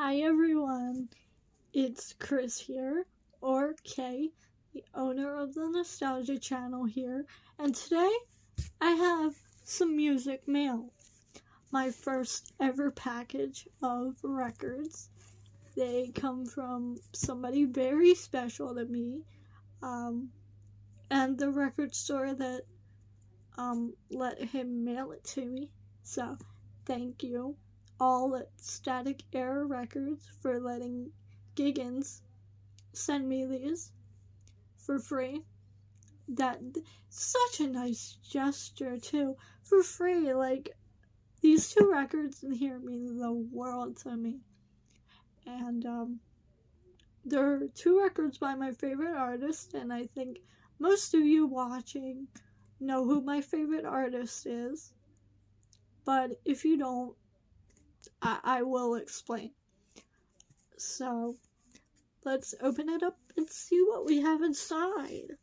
Hi everyone, it's Chris here, or Kay, the owner of the Nostalgia channel here, and today I have some music mail. My first ever package of records. They come from somebody very special to me, and the record store that let him mail it to me. So, thank you all at Static Era Records for letting Giggens send me these for free. That's such a nice gesture too, for free. Like, these two records in here mean the world to me. And they're two records by my favorite artist, and I think most of you watching know who my favorite artist is. But if you don't, I will explain. So, let's open it up and see what we have inside.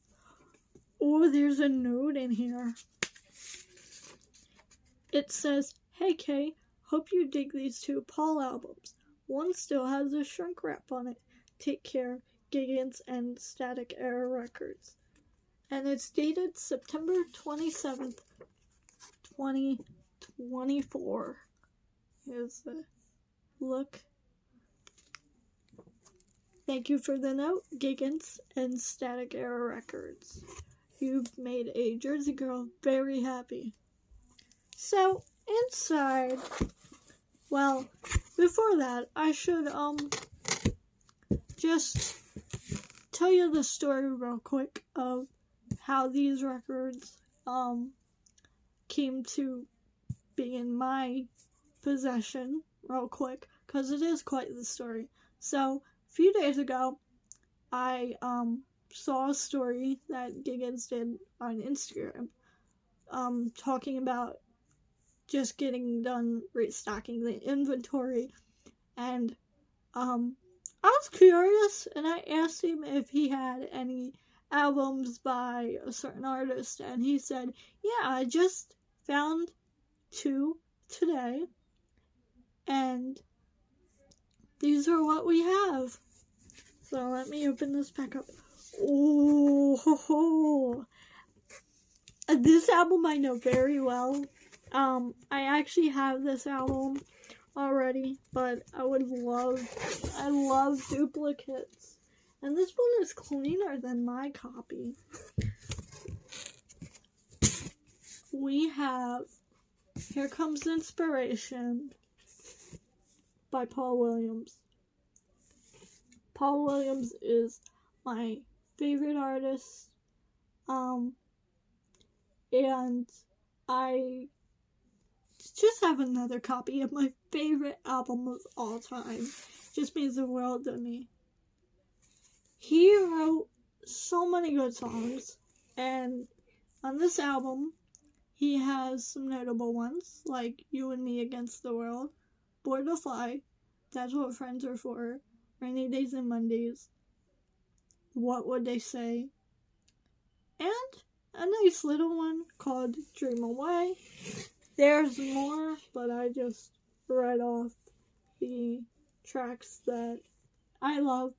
Oh, there's a note in here. It says, "Hey Kay, hope you dig these two Paul albums. One still has a shrink wrap on it. Take care, Giggens and Static Era Records." And it's dated September 27th, 2024. Here's the look. Thank you for the note, Giggens and Static Era Records. You've made a Jersey girl very happy. So, inside, well, before that, I should, just tell you the story real quick of how these records, came to be in my possession real quick, because it is quite the story. So, a few days ago, I, saw a story that Giggens did on Instagram, talking about just getting done restocking the inventory, and, I was curious, and I asked him if he had any albums by a certain artist, and he said, yeah, I just found two today, and these are what we have. So let me open this back up. Oh, ho, ho. This album I know very well. I actually have this album already, but I love duplicates. And this one is cleaner than my copy. We have Here Comes Inspiration by Paul Williams. Paul Williams is my favorite artist, and I just have another copy of my favorite album of all time. Just means the world to me. He wrote so many good songs, and on this album, he has some notable ones, like You and Me Against the World, Born to Fly, That's What Friends Are For, Rainy Days and Mondays, What Would They Say, and a nice little one called Dream Away. There's more, but I just read off the tracks that I love.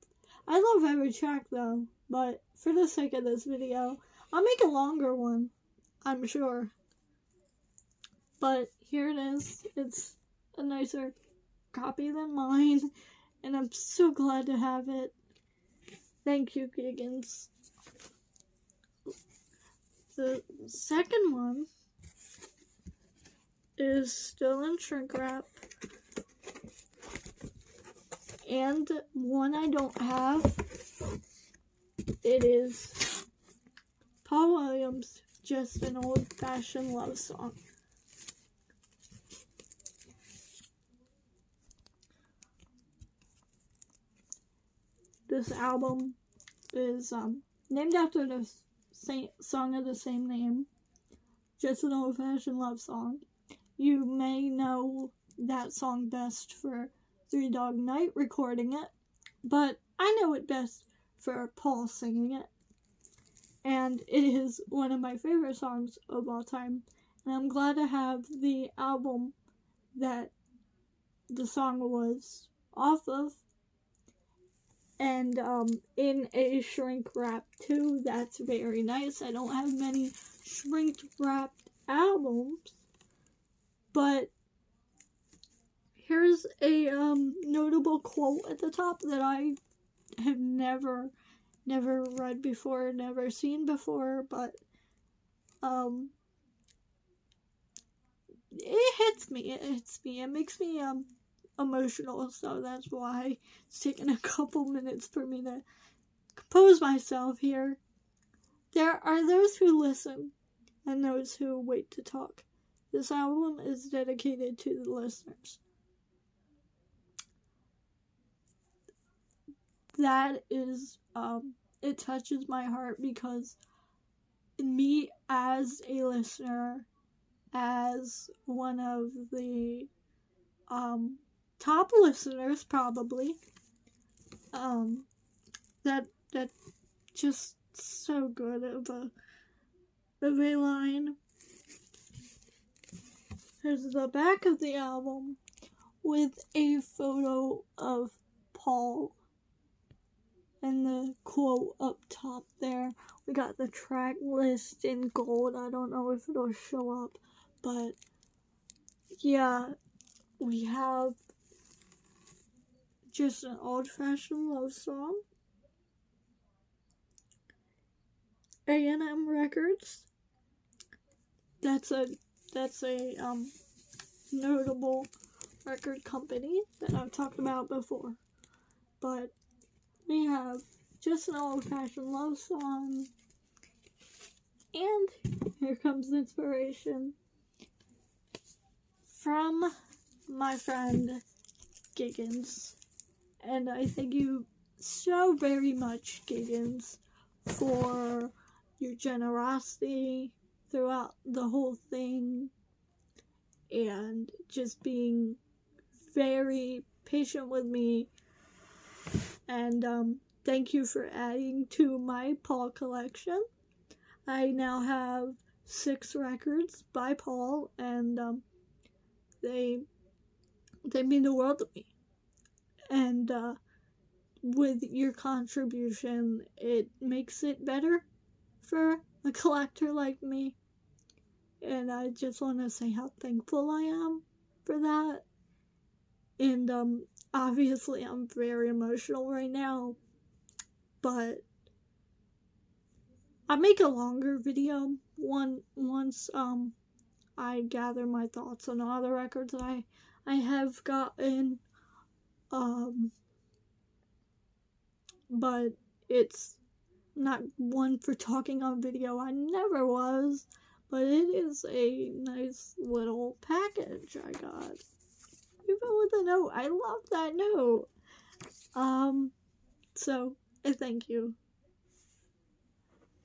I love every track though, but for the sake of this video, I'll make a longer one, I'm sure. But here it is. It's a nicer copy than mine, and I'm so glad to have it. Thank you, Giggens. The second one is still in shrink wrap, and one I don't have. It is Paul Williams, Just an Old-Fashioned Love Song. This album is named after the song of the same name, Just an Old-Fashioned Love Song. You may know that song best for Three Dog Night recording it, but I know it best for Paul singing it. And it is one of my favorite songs of all time, and I'm glad to have the album that the song was off of. And in a shrink wrap too. That's very nice. I don't have many shrink wrapped albums, but here's a notable quote at the top that I have never read before, never seen before, but it hits me. It makes me emotional, so that's why it's taken a couple minutes for me to compose myself here. There are those who listen and those who wait to talk. This album is dedicated to the listeners. That is, it touches my heart because me as a listener, as one of the top listeners probably, that just so good of a line. Here's the back of the album with a photo of Paul and the quote up top there. We got the track list in gold. I don't know if it'll show up, but yeah, we have just an old-fashioned love song. A&M Records. That's a notable record company that I've talked about before. But we have just an old-fashioned love song. And here comes inspiration from my friend Giggens. And I thank you so very much, Giggens, for your generosity throughout the whole thing and just being very patient with me. And thank you for adding to my Paul collection. I now have 6 records by Paul, and they mean the world to me. And with your contribution, it makes it better for a collector like me. And I just want to say how thankful I am for that. And obviously I'm very emotional right now, but I'll make a longer video once I gather my thoughts on all the records I have gotten. But it's not one for talking on video. I never was, but it is a nice little package I got. Even with a note. I love that note. So, thank you.